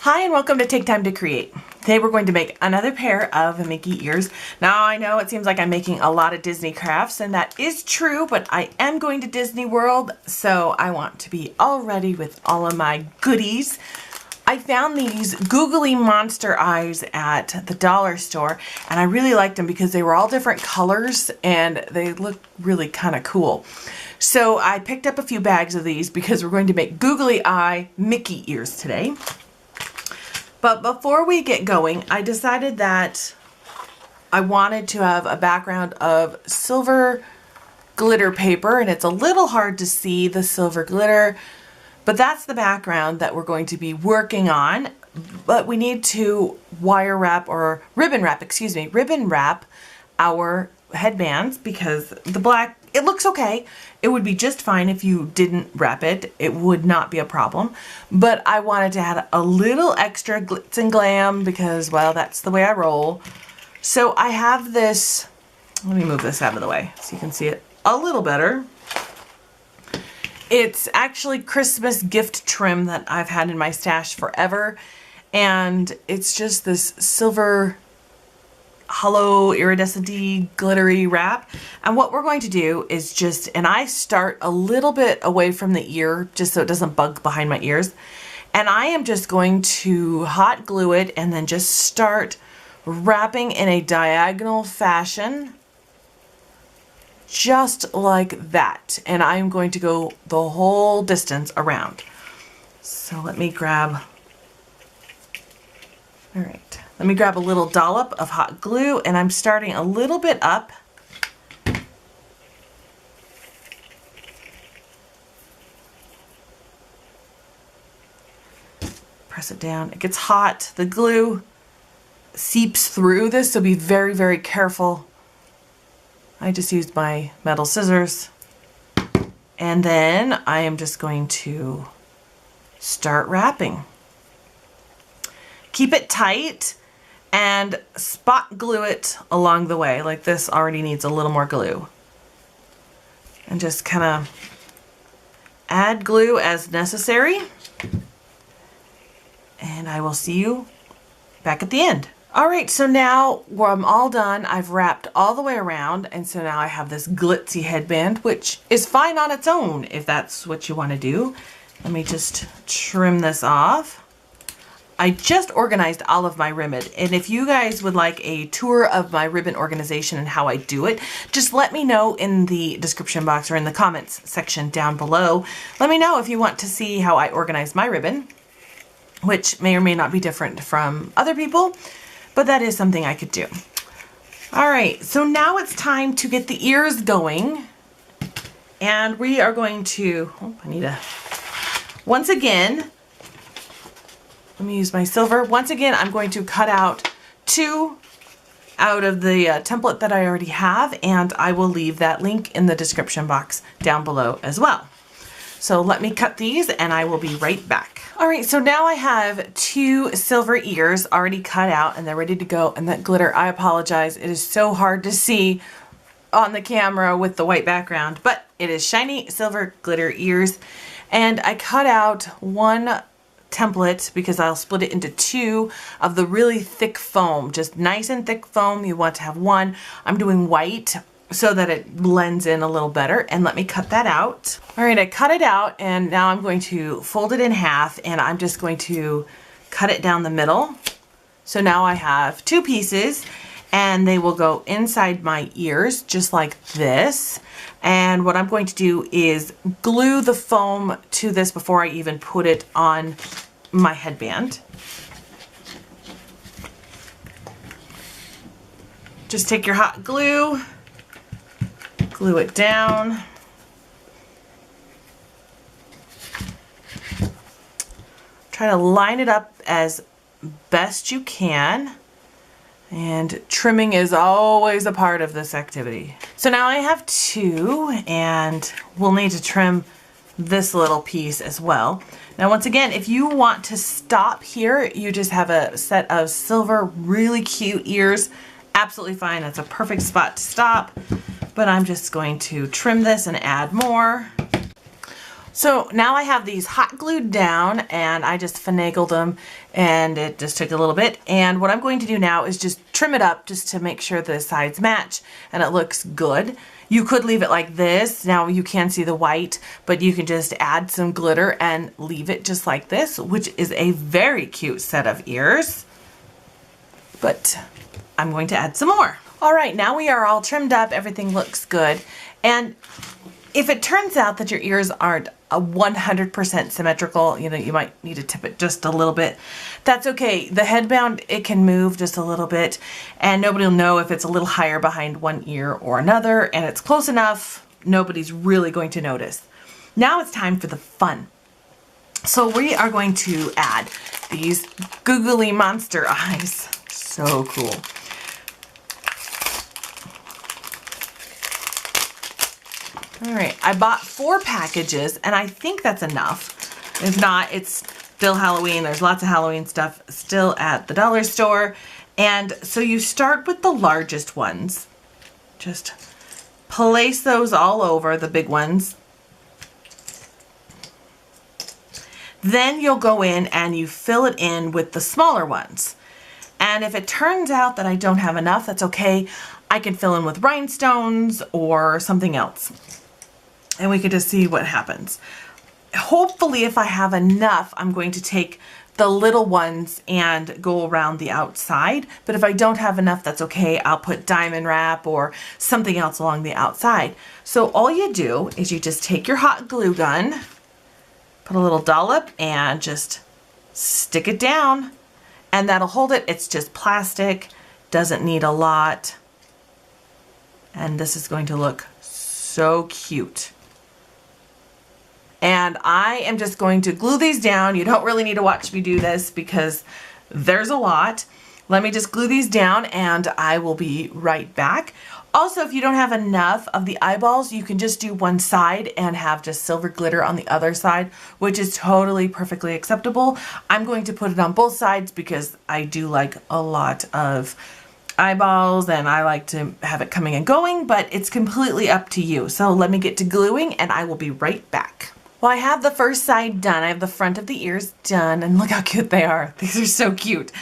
Hi and welcome to Take Time to Create. Today we're going to make another pair of Mickey ears. Now I know it seems like I'm making a lot of Disney crafts, and that is true, but I am going to Disney World, so I want to be all ready with all of my goodies. I found these googly monster eyes at the dollar store, and I really liked them because they were all different colors and they look really kind of cool. So I picked up a few bags of these because we're going to make googly eye Mickey ears today. But before we get going, I decided that I wanted to have a background of silver glitter paper, and it's a little hard to see the silver glitter, but that's the background that we're going to be working on. But we need to ribbon wrap our headbands because the black, it looks okay. It would be just fine if you didn't wrap it. It would not be a problem. But I wanted to add a little extra glitz and glam because, well, that's the way I roll. So I have this, let me move this out of the way so you can see it a little better. It's actually Christmas gift trim that I've had in my stash forever. And it's just this silver hollow iridescent-y glittery wrap, and what we're going to do is and I start a little bit away from the ear just so it doesn't bug behind my ears, and I am just going to hot glue it and then just start wrapping in a diagonal fashion just like that, and I'm going to go the whole distance around. So let me grab a little dollop of hot glue, and I'm starting a little bit up. Press it down. It gets hot. The glue seeps through this, so be very, very careful. I just used my metal scissors. And then I am just going to start wrapping. Keep it tight and spot glue it along the way. Like this already needs a little more glue. And just kind of add glue as necessary. And I will see you back at the end. All right, so now I'm all done. I've wrapped all the way around, and so now I have this glitzy headband, which is fine on its own if that's what you want to do. Let me just trim this off. I just organized all of my ribbon, and if you guys would like a tour of my ribbon organization and how I do it, just let me know in the description box or in the comments section down below. Let me know if you want to see how I organize my ribbon, which may or may not be different from other people, but that is something I could do. All right, so now it's time to get the ears going, and we are going to, once again, let me use my silver. Once again, I'm going to cut out 2 out of the template that I already have, and I will leave that link in the description box down below as well. So let me cut these and I will be right back. All right, so now I have 2 silver ears already cut out and they're ready to go. And that glitter, I apologize, it is so hard to see on the camera with the white background, but it is shiny silver glitter ears. And I cut out 1 template because I'll split it into 2 of the really thick foam, just nice and thick foam. You want to have 1. I'm doing white so that it blends in a little better, and let me cut that out. All right, I cut it out, and now I'm going to fold it in half, and I'm just going to cut it down the middle. So now I have 2 pieces, and they will go inside my ears just like this. And what I'm going to do is glue the foam to this before I even put it on my headband. Just take your hot glue, glue it down. Try to line it up as best you can. And trimming is always a part of this activity. So now I have 2, and we'll need to trim this little piece as well. Now once again, if you want to stop here, you just have a set of silver, really cute ears. Absolutely fine, that's a perfect spot to stop. But I'm just going to trim this and add more. So now I have these hot glued down and I just finagled them and it just took a little bit. And what I'm going to do now is just trim it up just to make sure the sides match and it looks good. You could leave it like this. Now you can see the white, but you can just add some glitter and leave it just like this, which is a very cute set of ears. But I'm going to add some more. All right, now we are all trimmed up. Everything looks good. And if it turns out that your ears aren't a 100% symmetrical, you know, you might need to tip it just a little bit. That's okay. The headband, it can move just a little bit and nobody will know if it's a little higher behind one ear or another, and it's close enough, nobody's really going to notice. Now it's time for the fun. So we are going to add these googly monster eyes. So cool. All right, I bought 4 packages and I think that's enough. If not, it's still Halloween. There's lots of Halloween stuff still at the dollar store. And so you start with the largest ones. Just place those all over, the big ones. Then you'll go in and you fill it in with the smaller ones. And if it turns out that I don't have enough, that's okay. I can fill in with rhinestones or something else. And we can just see what happens. Hopefully, if I have enough, I'm going to take the little ones and go around the outside. But if I don't have enough, that's okay. I'll put diamond wrap or something else along the outside. So all you do is you just take your hot glue gun, put a little dollop, and just stick it down. And that'll hold it. It's just plastic, doesn't need a lot. And this is going to look so cute. And I am just going to glue these down. You don't really need to watch me do this because there's a lot. Let me just glue these down and I will be right back. Also, if you don't have enough of the eyeballs, you can just do one side and have just silver glitter on the other side, which is totally perfectly acceptable. I'm going to put it on both sides because I do like a lot of eyeballs and I like to have it coming and going, but it's completely up to you. So let me get to gluing and I will be right back. Well, I have the first side done. I have the front of the ears done, and look how cute they are. These are so cute.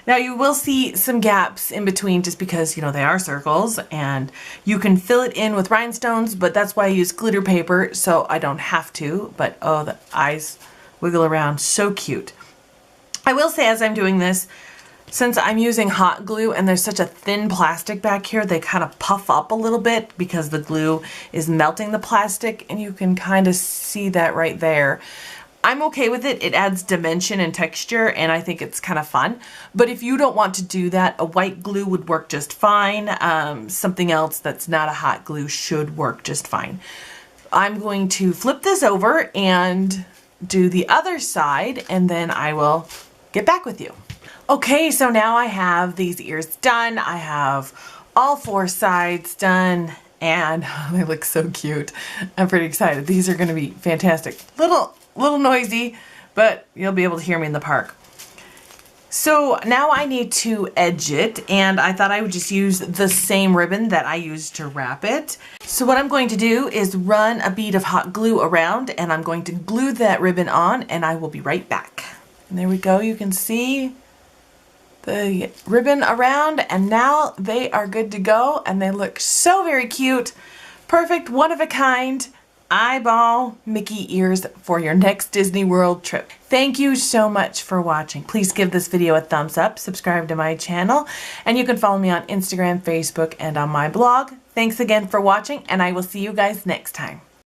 Now you will see some gaps in between just because, you know, they are circles, and you can fill it in with rhinestones, but that's why I use glitter paper, so I don't have to. But oh, the eyes wiggle around, so cute. I will say as I'm doing this, since I'm using hot glue and there's such a thin plastic back here, they kind of puff up a little bit because the glue is melting the plastic, and you can kind of see that right there. I'm okay with it. It adds dimension and texture, and I think it's kind of fun. But if you don't want to do that, a white glue would work just fine. Something else that's not a hot glue should work just fine. I'm going to flip this over and do the other side, and then I will get back with you. Okay, so now I have these ears done. I have all 4 sides done, and they look so cute. I'm pretty excited. These are going to be fantastic. Little noisy, but you'll be able to hear me in the park. So now I need to edge it, and I thought I would just use the same ribbon that I used to wrap it. So what I'm going to do is run a bead of hot glue around, and I'm going to glue that ribbon on, and I will be right back. And there we go. You can see the ribbon around, and now they are good to go, and they look so very cute. Perfect, one of a kind eyeball Mickey ears for your next Disney World trip. Thank you so much for watching. Please give this video a thumbs up, subscribe to my channel, and you can follow me on Instagram, Facebook, and on my blog. Thanks again for watching, and I will see you guys next time.